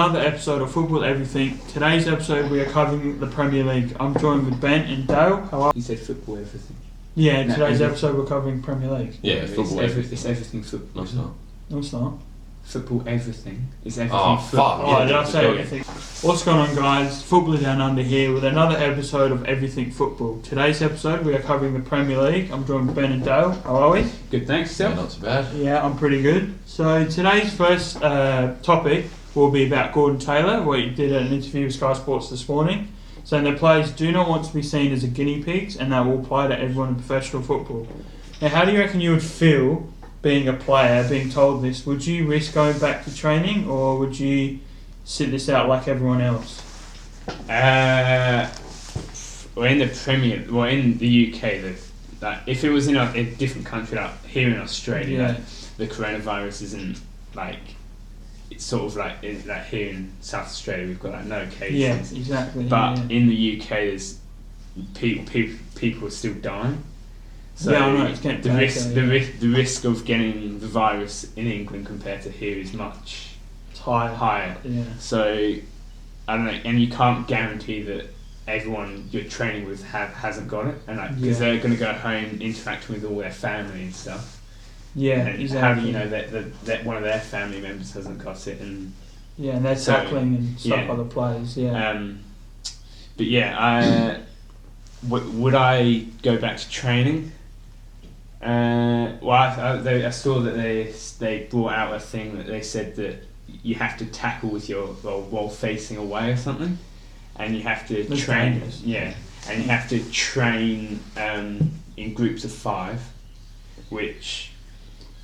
Another episode of Football Everything. Today's episode we are covering the Premier League. I'm joined with Ben and Dale. How are you? You said football everything. Yeah, today's episode we're covering Premier League. Yeah, football everything. It's everything football. No, it's not. No, it's not. Football everything. It's everything fuck. football. Did I say everything? What's going on, guys? Football Down Under here with another episode of Everything Football. Today's episode we are covering the Premier League. I'm joined with Ben and Dale. How are we? Good, thanks, Yeah, yourself. not too bad. Yeah, I'm pretty good. So today's first topic will be about Gordon Taylor, where he did an interview with Sky Sports this morning, saying that players do not want to be seen as a guinea pigs, and that will apply to everyone in professional football. Now, how do you reckon you would feel being a player, being told this? Would you risk going back to training, or would you sit this out like everyone else? Well, in the Premier, well, in the UK, that if it was in a different country, like here in Australia, the coronavirus isn't like. It's sort of like here in South Australia we've got like no cases. Yeah, exactly. But in the UK there's people are still dying. So yeah, I know, it's getting the risk of getting the virus in England compared to here is much higher. Yeah. So I don't know, and you can't guarantee that everyone you're training with hasn't got it, and because they're going to go home interacting with all their family and stuff. Yeah, and exactly. How do you know that one of their family members hasn't got it? And they're tackling and stuff other players. Yeah. But yeah, would I go back to training? Well, I saw that they brought out a thing that they said that you have to tackle with your while facing away or something, and you have to train. Dangerous. Yeah, and you have to train in groups of 5, which.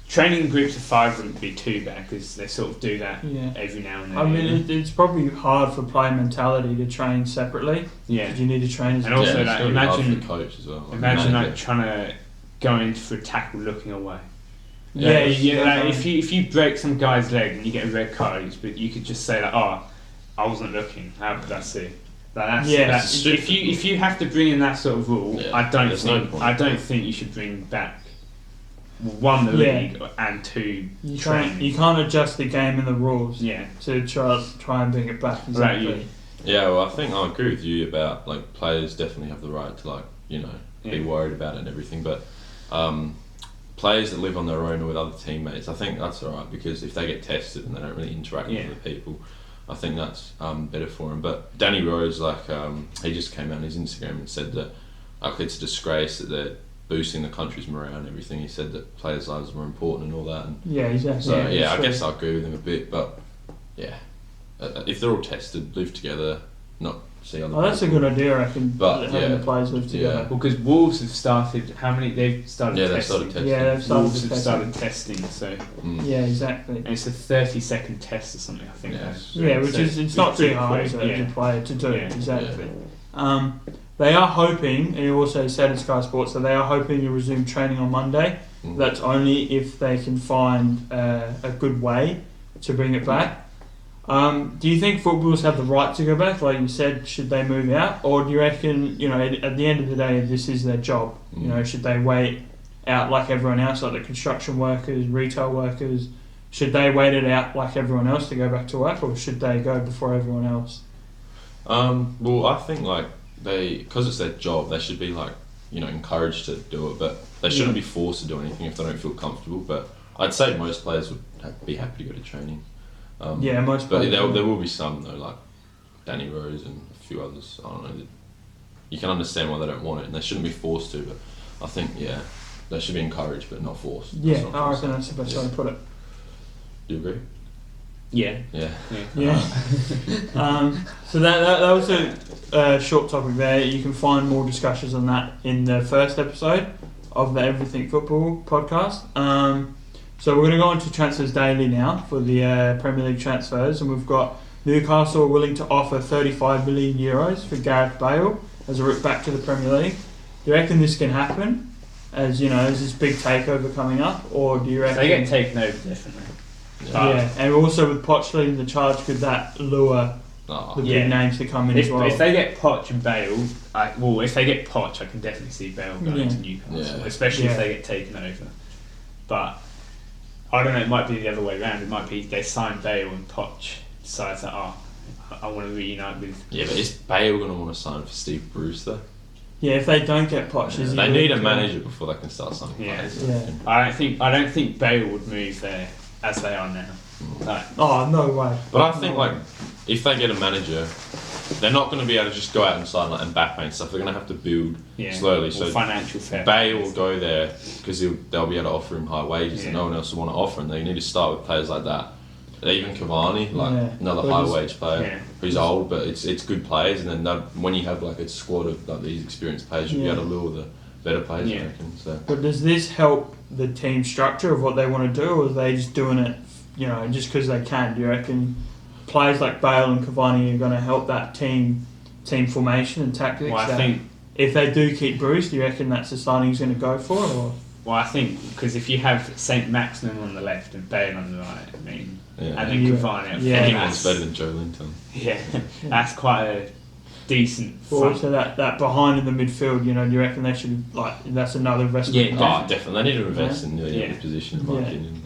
Training in groups of 5 wouldn't be too bad because they sort of do that every now and then. I mean, it's probably hard for player mentality to train separately. Yeah, because you need to train as and also it's like imagine for the coach as well. Imagine like trying to go in for a tackle looking away. Yeah, like if you break some guy's leg and you get a red card, but you could just say like, oh, I wasn't looking. How could I see? Like that's if you have to bring in that sort of rule, I don't think you should bring back. 1, the league, and 2, training. You can't adjust the game and the rules to try and bring it back. Exactly. Right, yeah, well, I think I agree with you about like players definitely have the right to be worried about it and everything, but players that live on their own or with other teammates, I think that's alright because if they get tested and they don't really interact with other people, I think that's better for them. But Danny Rose, he just came out on his Instagram and said that it's a disgrace that they're boosting the country's morale and everything. He said that players' lives were important and all that. And yeah, exactly. So I guess I agree with him a bit, but if they're all tested, live together, not see other people. That's a good idea, I reckon. But having the players live together. Well, because Wolves have started. How many they've started? Yeah, they've started testing. Yeah, they've started Wolves have started testing. So yeah, exactly. And it's a 30-second test or something. I think. Which is it's not too hard as a player to do. Exactly. They are hoping, and he also said at Sky Sports that they are hoping to resume training on Monday. That's only if they can find a good way to bring it back. Do you think footballers have the right to go back? Like you said, should they move out? Or do you reckon, at the end of the day, this is their job? Should they wait out like everyone else, like the construction workers, retail workers? Should they wait it out like everyone else to go back to work? Or should they go before everyone else? Well, I think because it's their job, they should be encouraged to do it, but they shouldn't be forced to do anything if they don't feel comfortable. But I'd say most players would be happy to go to training. Most. But there will be some though, like Danny Rose and a few others. I don't know. You can understand why they don't want it, and they shouldn't be forced to. But I think they should be encouraged, but not forced. Yeah, I reckon that's the best way to put it. Do you agree? Yeah. So that was a short topic there. You can find more discussions on that in the first episode of the Everything Football podcast. So we're going to go on to Transfers Daily now for the Premier League transfers, and we've got Newcastle willing to offer €35 million for Gareth Bale as a route back to the Premier League. Do you reckon this can happen? As this big takeover coming up, or do you reckon they get taken over definitely? And also with Poch leading the charge, could that lure the big names to come in as well? If they get Poch and Bale, if they get Poch, I can definitely see Bale going to Newcastle, especially if they get taken over. But I don't know, it might be the other way around. It might be they sign Bale and Poch decides that I want to reunite with. Yeah, but is Bale going to want to sign for Steve Bruce though? Yeah, if they don't get Poch, They need a manager before they can start signing players. Yeah. I don't think Bale would move there as they are now. Like, oh, no way. But I think if they get a manager, they're not going to be able to just go out and sign like Mbappe and stuff. They're going to have to build slowly. So financial fair. Bale will go there because they'll be able to offer him high wages that no one else will want to offer, and they need to start with players like that. Even Cavani, another high wage player who's old, but it's good players. And then when you have like a squad of like these experienced players, you'll be able to lure the better players. I reckon. So. But does this help the team structure of what they want to do, or are they just doing it, just because they can? Do you reckon players like Bale and Cavani are going to help that team formation and tactics? Well, I think if they do keep Bruce, do you reckon that's the signing he's going to go for? Or? Well, I think because if you have Saint Maximin on the left and Bale on the right, I mean, and then Cavani, anyone's better than Joe Linton. Yeah, that's quite a decent. Also, that behind in the midfield, do you reckon they should that's another investment? Yeah, definitely. They need to invest in nearly every position, in my opinion.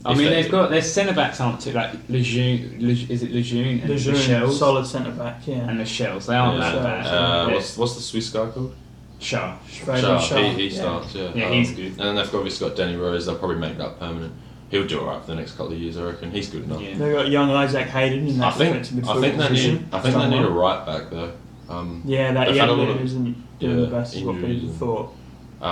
I mean, they've got their centre backs aren't too like Lejeune. Is it Lejeune and Lejeune, the Shells? Solid centre back, and the Shells. They aren't that bad. What's the Swiss guy called? Shah. He starts. Yeah, he's good. And then they've obviously got Danny Rose. They'll probably make that permanent. He'll do alright for the next couple of years, I reckon. He's good enough. Yeah. They've got young Isaac Hayden in that defensive midfield position. I think they need a right back though. That Yadler isn't doing the best as what people thought.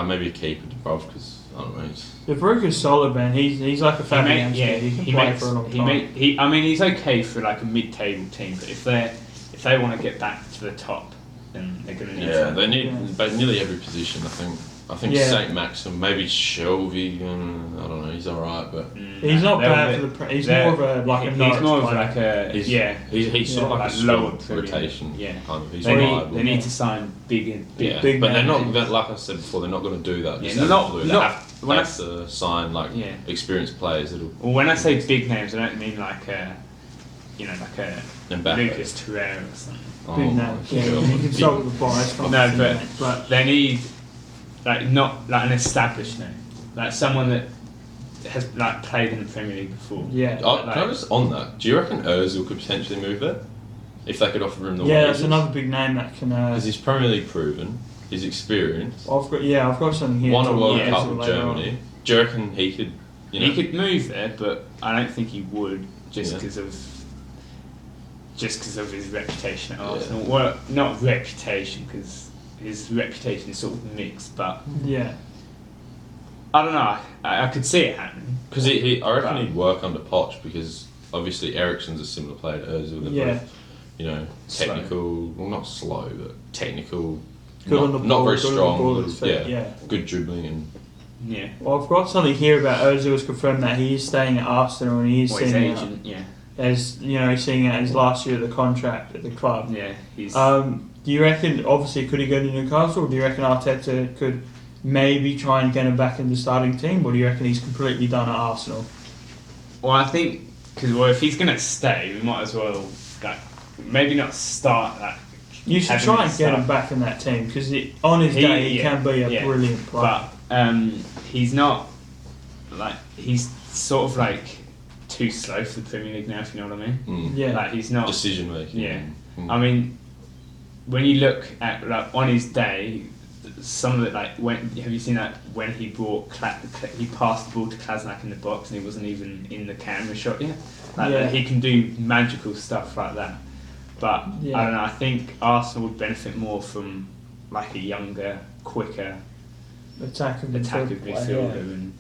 Maybe a keeper above because I don't know. The Brugger's solid, man. He's like a Fabianski. He can play for a long time. He's okay for like a mid-table team, but if they want to get back to the top, then they're going to need. Yeah, they need nearly every position. I think Saint Maxim, maybe Shelby. I don't know. He's alright, but he's not bad for the. He's more of a He's more of like a He's sort of like a lower rotation. Yeah, kind of. He's they need to sign big. But they're not. Like I said before, they're not going to do that. Yeah, they have to sign like experienced players. Well, when I say big names, I don't mean like a Mbappe. Lucas Torreira or something. Big names. You can start with the bias. No, but they need. Not like an established name, like someone that has like played in the Premier League before. Yeah. Can I just on that? Do you reckon Özil could potentially move there if they could offer him the wages? Yeah, that's another big name that can. Because he's Premier League proven, he's experienced. I've got something here. Won a World Cup with Germany. Do you reckon he could? He could move there, but I don't think he would just because of his reputation at Arsenal. Well, not reputation because. His reputation is sort of mixed, but I don't know. I could see it happening because I reckon he'd work under Poch because obviously Eriksen's a similar player to Özil. They're both, technical. Well, not slow, but technical. Not very strong. Good dribbling and. Yeah. Well, I've got something here about Özil. Has confirmed that he is staying at Arsenal and he is seeing his agent. As he's seeing out his last year of the contract at the club. Yeah, he's. Do you reckon, obviously, could he go to Newcastle, or do you reckon Arteta could maybe try and get him back in the starting team, or do you reckon he's completely done at Arsenal? Well, I think, if he's going to stay, we might as well, maybe not start that. You should try and get him back in that team, because on his day, he can be a brilliant player. But he's not, he's sort of too slow for the Premier League now, if you know what I mean. Yeah. He's not. Decision making. Yeah. I mean, when you look at on his day, some of it have you seen that when he he passed the ball to Klasnak in the box and he wasn't even in the camera shot yet? He can do magical stuff like that. But I don't know. I think Arsenal would benefit more from a younger, quicker attacking midfielder.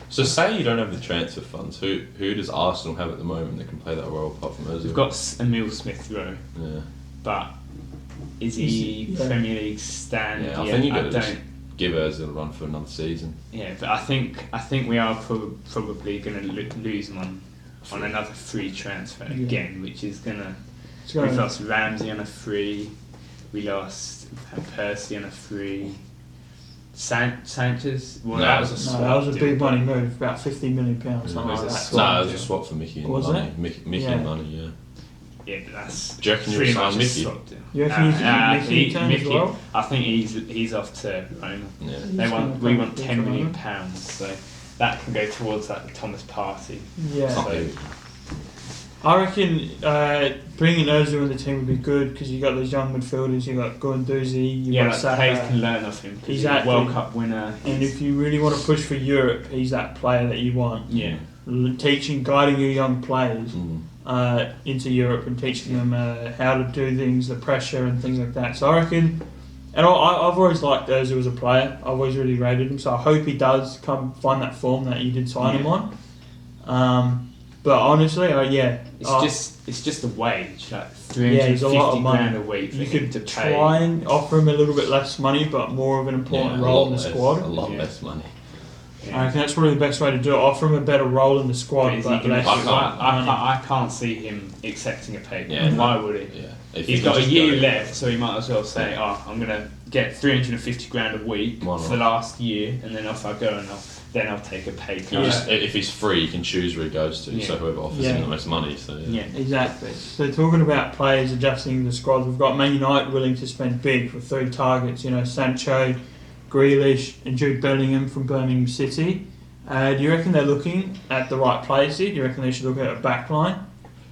So say you don't have the transfer funds. Who does Arsenal have at the moment that can play that role apart from Özil? We've got Emile Smith Rowe. Yeah. But is he Premier League stand? Yeah, I think you got to give Özil a run for another season. Yeah, but I think we are probably going to lose him on another free transfer again, which is gonna. We lost Ramsey on a free. We lost Van Persie on a free. Sanchez. Well, that was a big money move, about £50 million, something like that. No, it was a swap for Mickey and money. Mickey and money, yeah. Yeah, but that's. Do you reckon you'll sign Mickey? You reckon you can Mickey as well? I think he's off to Roma. Yeah. We want £10 million, so that can go towards the Thomas Partey. Yeah. So, I reckon bringing Ozil in the team would be good because you got those young midfielders. You got Guendouzi. You got Saka. Hayes can learn off him. Exactly. He's a World Cup winner. And if you really want to push for Europe, he's that player that you want. Yeah. Guiding your young players into Europe and teaching them how to do things, the pressure and things like that. So I reckon, and I've always liked Ozil as a player. I've always really rated him. So I hope he does come find that form that you did sign him on. But honestly, it's just a wage, like $350,000 a week. You could try and offer him a little bit less money, but more of an important role in the squad. A lot less money. I reckon that's probably the best way to do it. Offer him a better role in the squad, but less. I can't see him accepting a pay. Yeah, why would he? Yeah. He's got a year left, so he might as well say, I'm going to get $350,000 a week for the last year, and then off I go, and I'll take a pay cut. If he's free, he can choose where he goes to. So whoever offers him the most money. So exactly. So talking about players adjusting the squad, we've got Man United willing to spend big for 3 targets. Sancho, Grealish, and Jude Bellingham from Birmingham City. Do you reckon they're looking at the right players here? Do you reckon they should look at a back line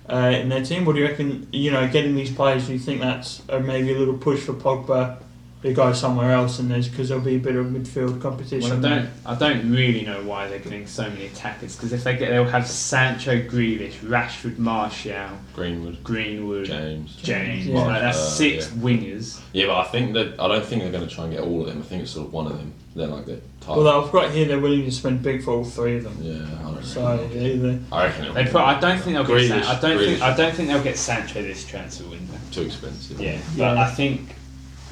in their team? Or do you reckon, getting these players, do you think that's maybe a little push for Pogba to go somewhere else, and because there'll be a bit of midfield competition? Well, I don't really know why they're getting so many attackers, because if they'll have Sancho, Grealish, Rashford, Martial, Greenwood, James. That's 6 wingers. Yeah, but I don't think they're going to try and get all of them. I think it's sort of one of them. They're like the type. Well, I've got here they're willing to spend big for all 3 of them. Yeah, I don't know. So I reckon I don't think they'll get. I don't think they'll get Sancho this transfer window. Too expensive. Yeah, but I think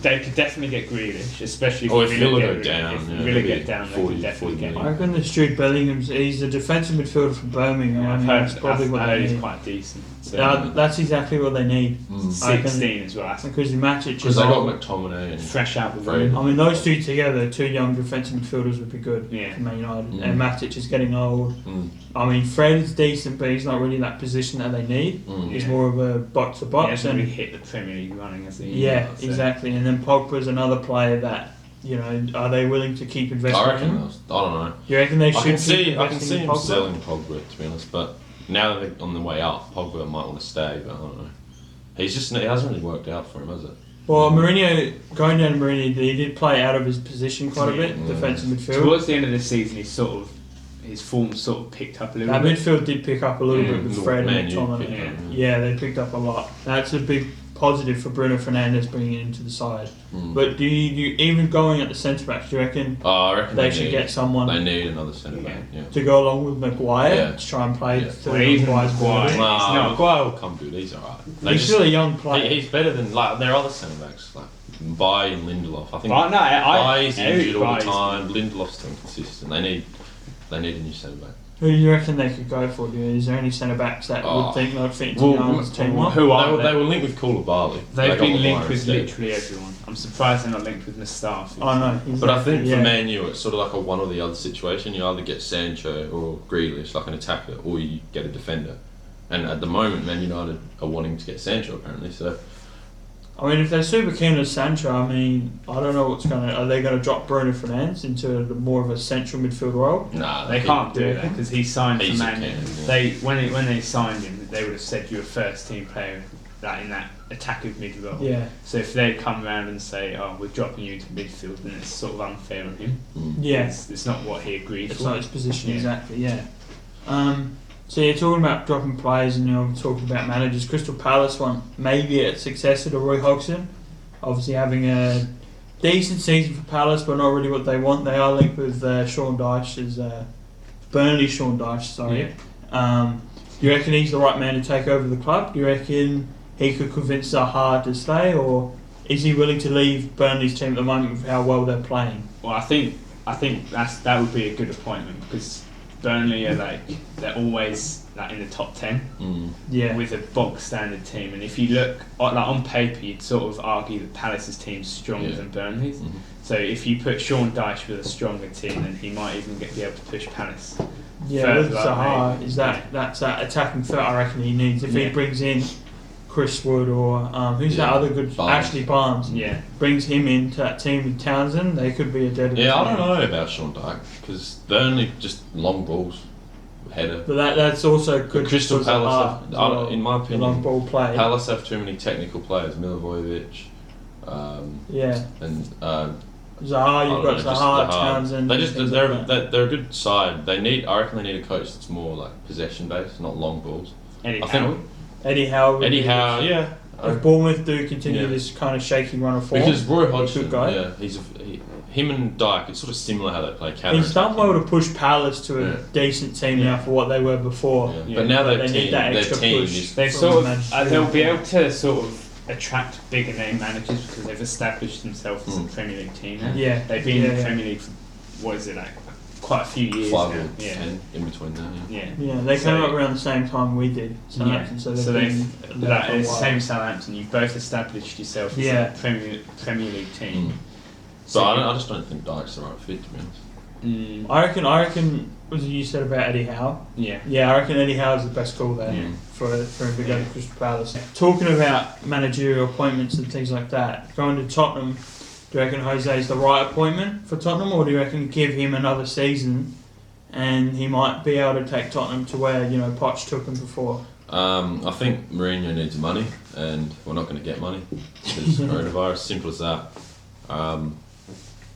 they could definitely get Grealish, especially if Villa go down. If Villa get down, they could definitely get him. I reckon this Jude Bellingham, he's a defensive midfielder from Birmingham. Yeah, that's probably what they need. He's quite decent. So that's exactly what they need. 16 as well. Because Matic because they got McTominay and fresh out the room. I mean, those 2 together, 2 young defensive midfielders would be good for Man United. And Matic is getting old. I mean, Fred is decent, but he's not really that position that they need. He's more of a box to box. He hasn't really hit the Premier League running, has he? Yeah, exactly. And then Pogba's another player that, are they willing to keep investing in him? I don't know. You reckon they should? I can see him selling Pogba, to be honest, but now that they're on the way up, Pogba might want to stay, but I don't know. It hasn't really worked out for him, has it? Well, Mourinho, going down to Mourinho, he did play out of his position quite a bit, defensive midfield. Towards the end of the season, his form sort of picked up a little bit. That midfield did pick up a little bit with Fred and McTominay. Yeah, they picked up a lot. That's a big positive for Bruno Fernandes bringing it into the side. But do you even going at the centre backs? Do you reckon? I reckon they should get someone. They need another centre back to go along with Maguire to try and play. Maguire will come good. He's alright. He's still a young player. He's better than their other centre backs like Bailly and Lindelof. I think Bailly's injured all the time. Lindelof's inconsistent. They need a new centre back. Who do you reckon they could go for? Is there any centre backs that would think they'd fit into Yarn's team? They were linked with Koulibaly. They've been linked with literally everyone. I'm surprised they're not linked with Mustafi. I know. Exactly. But I think for Man U, it's sort of like a one or the other situation. You either get Sancho or Grealish, like an attacker, or you get a defender. And at the moment, Man United are wanting to get Sancho apparently. So, I mean, if they're super keen on Sancho, I don't know are they going to drop Bruno Fernandes into more of a central midfield role? Nah, they can't do that because he signed for Man U. When they signed him, they would have said you're a first team player in that attacking mid role. Yeah. So if they come around and say, we're dropping you to midfield, then it's sort of unfair on him. Yeah. It's not what he agreed it's for. It's not his position exactly. Yeah. So you're talking about dropping players and you're talking about managers. Crystal Palace want maybe a successor to Roy Hodgson. Obviously having a decent season for Palace, but not really what they want. They are linked with Sean Dyche's Burnley Sean Dyche, sorry. Yeah. Do you reckon he's the right man to take over the club? Do you reckon he could convince Zaha to stay, or is he willing to leave Burnley's team at the moment with how well they're playing? Well, I think that would be a good appointment because Burnley are they're always in the top 10 with a bog standard team, and if you look on paper, you'd sort of argue that Palace's team's stronger than Burnley's. So if you put Sean Dyche with a stronger team, then he might even be able to push Palace. Yeah, with Zaha, that's that attacking threat I reckon he needs. If he brings in Chris Wood or who's that other good Ashley Barnes, brings him into that team with Townsend, they could be a dead. Yeah, I don't know about Sean Dyche because Burnley just long balls. header. But that's also good. Crystal Palace, in my opinion, long ball play. Palace have too many technical players. Milivojevic, and Zaha, you've got Zaha, Townsend. They're a good side. I reckon they need a coach that's more like possession based, not long balls. Eddie Howe. Yeah. If Bournemouth do continue this kind of shaky run of form, because Roy Hodgson, him and Dyke, it's sort of similar how they play counter. He's done well to push Palace to a decent team now for what they were before. Yeah. But now they need that extra push. They'll be able to sort of attract bigger name managers because they've established themselves as a Premier League team now. Yeah. They've been in the Premier League for, quite a few years 5 now. or 10 in between there. Yeah, they came up around the same time we did. Southampton, so they've been same Southampton. You've both established yourself as a Premier League team. So I just don't think Dyke's the right fit, to be honest. I reckon. What you said about Eddie Howe? Yeah, I reckon Eddie Howe is the best call there for him to go to Crystal Palace. Talking about managerial appointments and things like that, going to Tottenham, do you reckon Jose is the right appointment for Tottenham, or do you reckon give him another season and he might be able to take Tottenham to where Poch took him before? I think Mourinho needs money, and we're not going to get money because coronavirus. Simple as that. I'm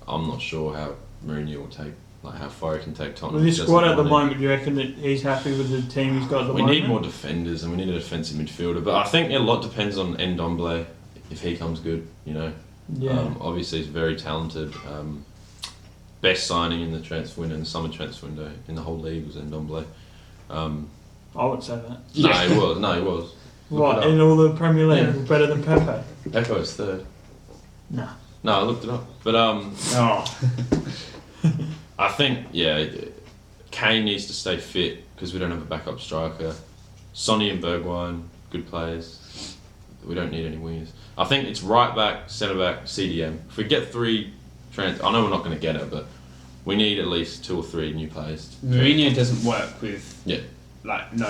not sure how Mourinho will take. How far he can take Tottenham. With his squad at the moment, do you reckon that he's happy with the team he's got at the moment? We need more defenders and we need a defensive midfielder. But I think a lot depends on Ndombele, if he comes good, obviously he's very talented. Best signing in the transfer window, in the summer transfer window, in the whole league was Ndombele. I would say that. No, he was. What, in all the Premier League? Better than Pepe? Pepe was third. No, I looked it up. But I think, Kane needs to stay fit because we don't have a backup striker. Sonny and Bergwijn, good players. We don't need any wingers. I think it's right back, centre back, CDM. If we get 3 I know we're not going to get it, but we need at least 2 or 3 new players. Mourinho doesn't work with no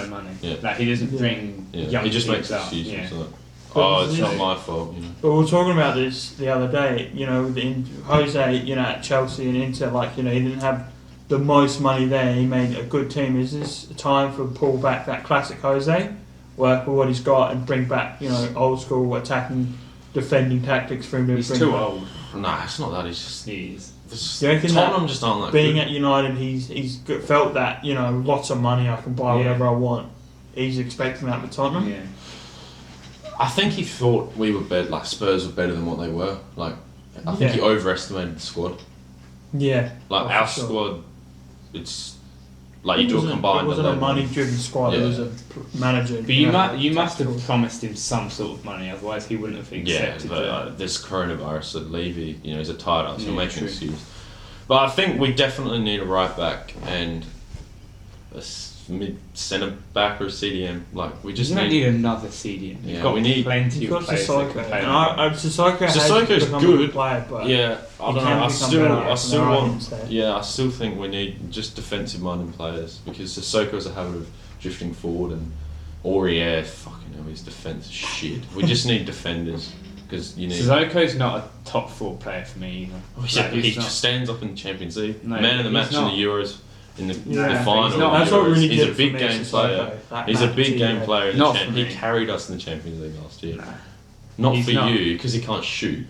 money. Yeah. He doesn't bring young he just makes excuses. It's not my fault. But we were talking about this the other day. With Jose, at Chelsea and Inter, he didn't have the most money there. He made a good team. Is this a time for pull back that classic Jose, work with what he's got, and bring back old school attacking, defending tactics for him to? He's too old. Nah, it's not that. He is. Do you reckon Tottenham just aren't that being good. at United, he's felt that lots of money, I can buy whatever I want. He's expecting that with Tottenham. Yeah. I think he thought we were better, Spurs were better than what they were. I think he overestimated the squad. Yeah. Our squad, it's you do a combined. It wasn't a money-driven squad. It was a manager. But you must have promised him some sort of money, otherwise he wouldn't have accepted. Yeah, but this coronavirus, so Levy, he's a tight ass. He'll make an excuse. But I think we definitely need a right back and a mid centre back or a CDM. We just need another CDM. Yeah, we need plenty of players. Sissoko's good. Player, but I don't know. I still think we need just defensive minded players because Sissoko has a habit of drifting forward, and Aurier, fucking hell, his defence is shit. We just need defenders. Sissoko's not a top 4 player for me either. He just stands up in the Champions League, no, man of the match in the Euros. In the final, that's what really he's a big game player. He's a big game player. He carried us in the Champions League last year. Not for you, because he can't shoot.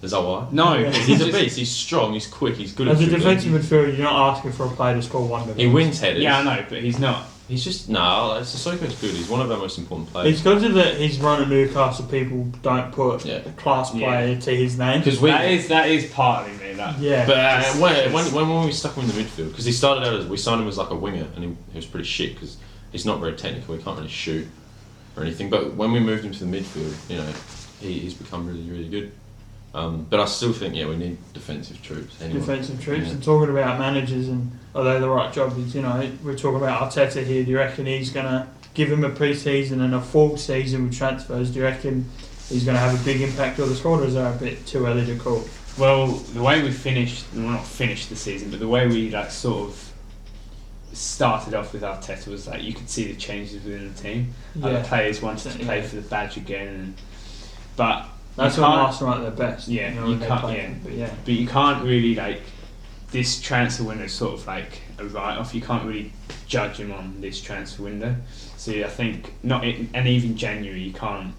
Is that why? No, he's a beast. He's strong. He's quick. He's good. As a defensive midfielder, you're not asking for a player to score one goal. He wins headers. Yeah, I know, but he's not. He's just Sissoko's good. He's one of our most important players. It's because of that his run at Newcastle. People don't put a class player to his name. Because that is partly me. That. Yeah. But when we stuck him in the midfield, because he started out we signed him as a winger, and he was pretty shit because he's not very technical. He can't really shoot or anything. But when we moved him to the midfield, he's become really, really good. But I still think we need defensive troops. Anyway. Defensive troops. And talking about managers and are they the right job? Is we're talking about Arteta here. Do you reckon he's gonna give him a pre-season and a full season with transfers? Do you reckon he's gonna have a big impact on the squad, or is that a bit too early to call? Well, the way we not finished the season, but the way we sort of started off with Arteta was you could see the changes within the team. The players wanted to play for the badge again, but that's when Arsenal are at their best. Yeah, you can't. But you can't really this transfer window is sort of like a write-off. You can't really judge him on this transfer window. So I think and even January you can't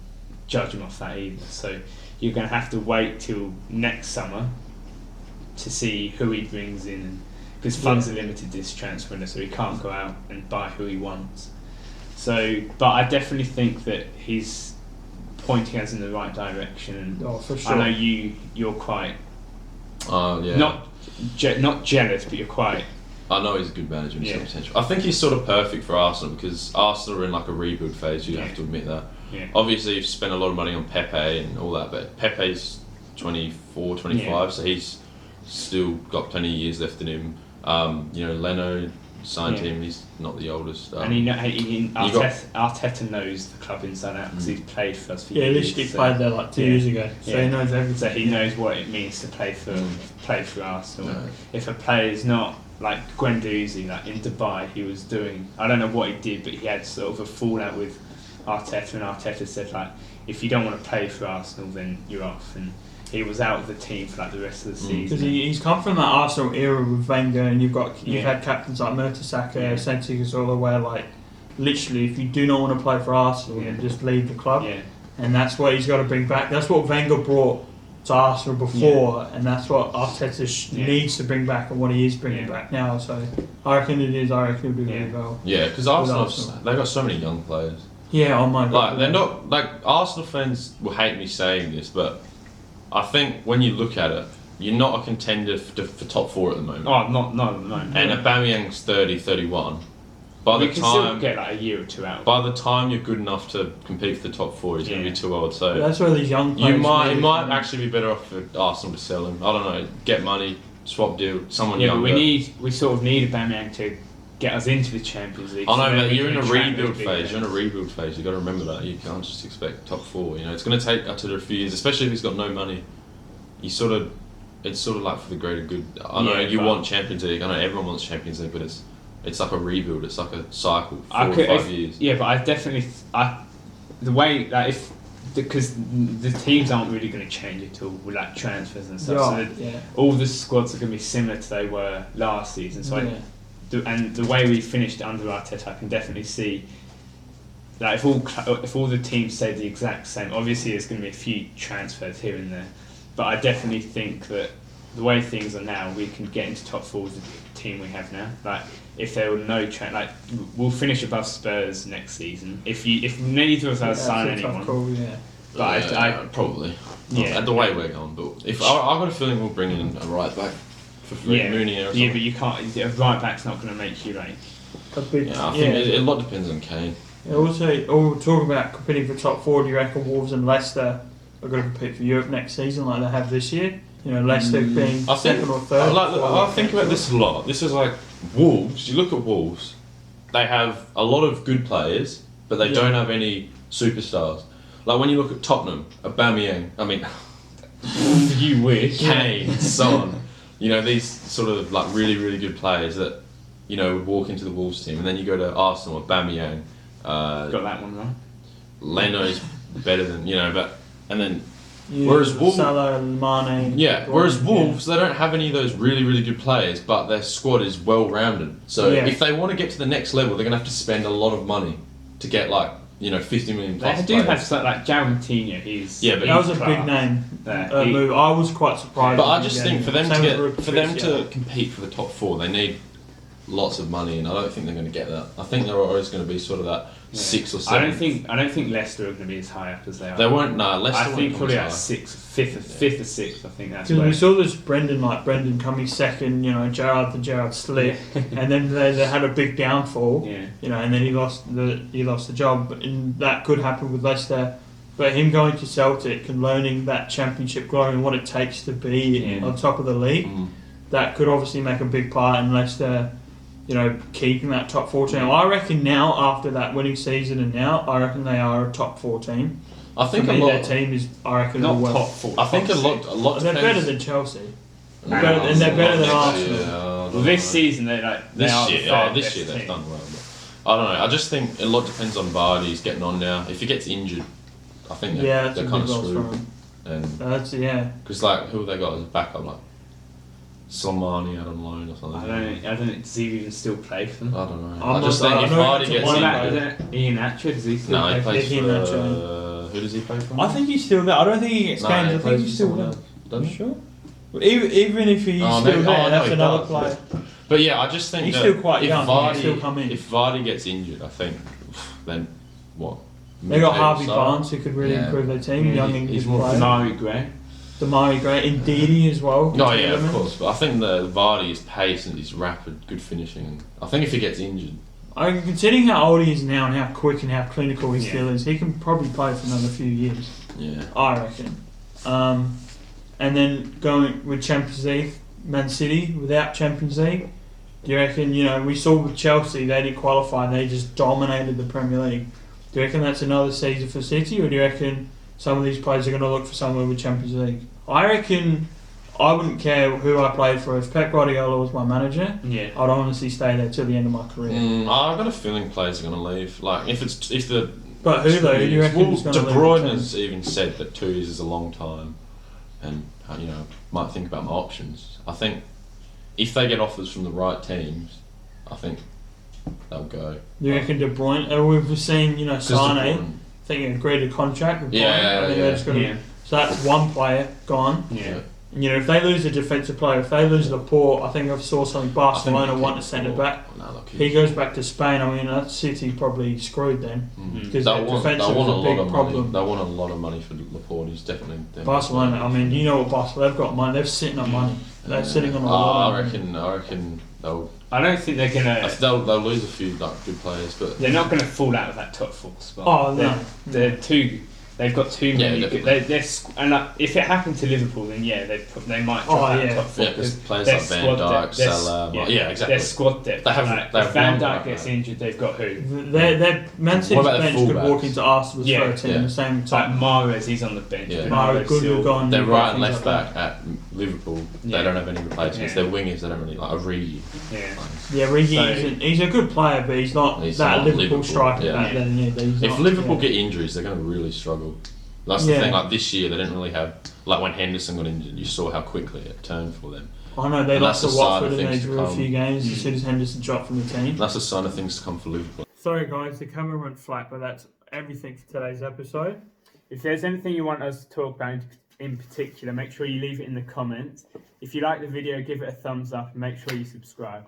judge him off that either. So you're going to have to wait till next summer to see who he brings in, because funds are limited this transfer window, so he can't go out and buy who he wants. So, but I definitely think that he's pointing us in the right direction. And for sure. I know you're quite yeah. not jealous, but you're quite. I know he's a good manager and he's got potential. I think he's sort of perfect for Arsenal because Arsenal are in like a rebuild phase. You have to admit that. Yeah. Obviously, you've spent a lot of money on Pepe and all that, but Pepe's 24, 25, so he's still got plenty of years left in him. Leno signed him. He's not the oldest. And Arteta knows the club inside out because he's played for us for years. Yeah, literally played there like 2 years ago, so he knows everything. So he knows what it means to play for Arsenal. No. If a player is not like Guendouzi, like in Dubai, he was doing. I don't know what he did, but he had sort of a fallout with Arteta, and Arteta said like, if you don't want to play for Arsenal, then you're off. And he was out of the team for like the rest of the season. Because he's come from that Arsenal era with Wenger, and you've had captains like Mertesacker, Santi Cazorla, where like literally if you do not want to play for Arsenal, then just leave the club. Yeah. And that's what he's got to bring back. That's what Wenger brought to Arsenal before, and that's what Arteta needs to bring back, and what he is bringing back now. So I reckon he'll do really well. Yeah, because Arsenal, they've got so many young players. Yeah, oh my God. Like they're not like Arsenal fans will hate me saying this, but I think when you look at it, you're not a contender for top 4 at the moment. Oh, not at the moment. And Aubameyang's 30, 31. We can still get like a year or two out. By the time you're good enough to compete for the top 4, he's going to be too old. So that's where these young players. You might actually be better off for Arsenal to sell him. I don't know. Get money, swap deal, someone younger. But we sort of need Aubameyang to get us into the Champions League. I know, but you're in a rebuild phase. You've got to remember that. You can't just expect top 4. You know, it's going to take up to a few years, especially if he's got no money. It's sort of like for the greater good. I know you want Champions League. I know everyone wants Champions League, but it's like a rebuild. It's like a cycle, 4 or 5 years. Yeah, but I definitely the way that because the teams aren't really going to change at all with like transfers and stuff. All the squads are going to be similar to they were last season. So and the way we finished under Arteta, I can definitely see that if all the teams say the exact same, obviously there's going to be a few transfers here and there, but I definitely think that the way things are now, we can get into top 4 with the team we have now. Like if there were no we'll finish above Spurs next season. If neither of us sign anyone, but I probably at the way we're going. But if I've got a feeling we'll bring in a right back. Mooney or something. But you can't. A right back's not going to make you like. I think a lot depends on Kane. Also, talking about competing for top 4, do you reckon Wolves and Leicester are going to compete for Europe next season like they have this year? You know, Leicester being second or third. I think about this a lot. This is like Wolves. You look at Wolves; they have a lot of good players, but they don't have any superstars. Like when you look at Tottenham, Aubameyang. I mean, you wish. Kane, Son. You know, these sort of like really, really good players that, you know, would walk into the Wolves team. And then you go to Arsenal, Aubameyang. Got that one right. Leno's better than, and then whereas Wolves... Salah, Mane... Yeah, whereas Wolves, they don't have any of those really, really good players, but their squad is well-rounded. So if they want to get to the next level, they're going to have to spend a lot of money to get 50 million plus They do have stuff like João Moutinho. That was a big name move. I was quite surprised. But I just think for them to compete for the top 4, they need lots of money, and I don't think they're going to get that. I think they're always going to be sort of that 6 or 7. I don't think Leicester are going to be as high up as they are. They won't. No, Leicester. I think probably at 5th or 6th. I think that's. Because we saw this Brendan coming second. Gerrard slip, and then they had a big downfall. And then he lost the job, and that could happen with Leicester. But him going to Celtic and learning that championship glory and what it takes to be on top of the league, that could obviously make a big part in Leicester, keeping that top 4 team. I reckon now, after that winning season I reckon they are a top 4 team. I think their team is, I reckon, not top 4. I think a lot. They're better than Chelsea. They're better than Arsenal. This season, this year they've done well. But I don't know. I just think a lot depends on Vardy. He's getting on now. If he gets injured, I think they're kind of screwed. And because who have they got as a backup? Slimani out on loan or something. I don't. Does he even still play for them? I don't know. I'm I just not- think I if know Vardy it's a gets one injured, Ian Atcher, does he still no, he play? plays Yeah, for. he mentioned. Who does he play for? I think he's still there. I don't think he gets No, games. he I think plays he's for still someone there. else, doesn't he? Sure. Even if he's Oh, still maybe- there, oh, no, that's he another does, player. But yeah, I just think He's that still quite if young, he Vardy, can still come in. If Vardy gets injured, I think then what? They got Harvey Mid-table Barnes who could really Yeah. improve their team. Yeah, Young he's English more player. Damari Gray. Damari Gray, Ndidi as well. No, yeah, of Elements. course. But I think the Vardy is pace and he's rapid, good finishing. And I think if he gets injured, Considering how old he is now and how quick and how clinical he Yeah. still is, he can probably play for another few years. yeah. I reckon. And then going with Champions League, Man City without Champions League. Do you reckon, we saw with Chelsea, they didn't qualify and they just dominated the Premier League. Do you reckon that's another season for City, or do you reckon some of these players are going to look for somewhere with Champions League? I reckon I wouldn't care who I played for. If Pep Guardiola was my manager, Yeah. I'd honestly stay there till the end of my career. I've got a feeling players are going to leave. Like if the But who though? Who do you reckon well, is going De to leave? Bruyne the team? has even said that 2 years is a long time, and might think about my options. I think if they get offers from the right teams, I think they'll go. Do you reckon De Bruyne? We've seen, 'Cause De Sane. Bruyne- I think he agreed a contract with Bayern. Yeah, I think yeah, they're just gonna, Yeah. So that's one player gone. Yeah. And, if they lose a defensive player, if they lose Laporte, I think I saw something. Barcelona want to send it back. No, look, He goes back to Spain. I mean, that City probably screwed then. Because They their want, defence they was want a a lot big of problem. money. They want a lot of money for Laporte. He's definitely Barcelona, I mean, you know what Barcelona, they've got money. They're sitting on money. They're sitting on a lot of money. I reckon they'll I don't think they're gonna. they'll lose a few good players, but They're not gonna fall out of that top 4 spot. Oh, no. They're too. They've got too many. definitely. And if it happened to Liverpool, then yeah, they might drop Oh, out yeah. of top 4. yeah, because players their like Van squad Dijk, depth- their s- Salah, yeah, exactly. Their squad depth. They have- like, they if have Van one Dijk right gets now. injured, they've got who? Their Man City's What about their bench could fullbacks? walk into Arsenal's Yeah, first team yeah. at the same It's like time. Mahrez, he's on the bench. Yeah. Mahrez, good Silva. have gone. Their right and things left like back at Liverpool, Yeah. they don't have any replacements. Yeah. Their wingers, they don't really like Origi. Yeah. Yeah, Rigi, So- he's a good player, but he's not He's that not Liverpool Liverpool, striker yeah. back then. Yeah, he's If not, Liverpool yeah. get injuries, they're going to really struggle. That's the Yeah. thing. Like this year, they didn't really have. Like when Henderson got injured, you saw how quickly it turned for them. I know they And lost to that's a sign Watford of and they things to drew a come. few games as soon as Henderson dropped from the team. That's a sign of things to come for Liverpool. Sorry guys, the camera went flat, but that's everything for today's episode. If there's anything you want us to talk about in particular, make sure you leave it in the comments. If you like the video, give it a thumbs up and make sure you subscribe.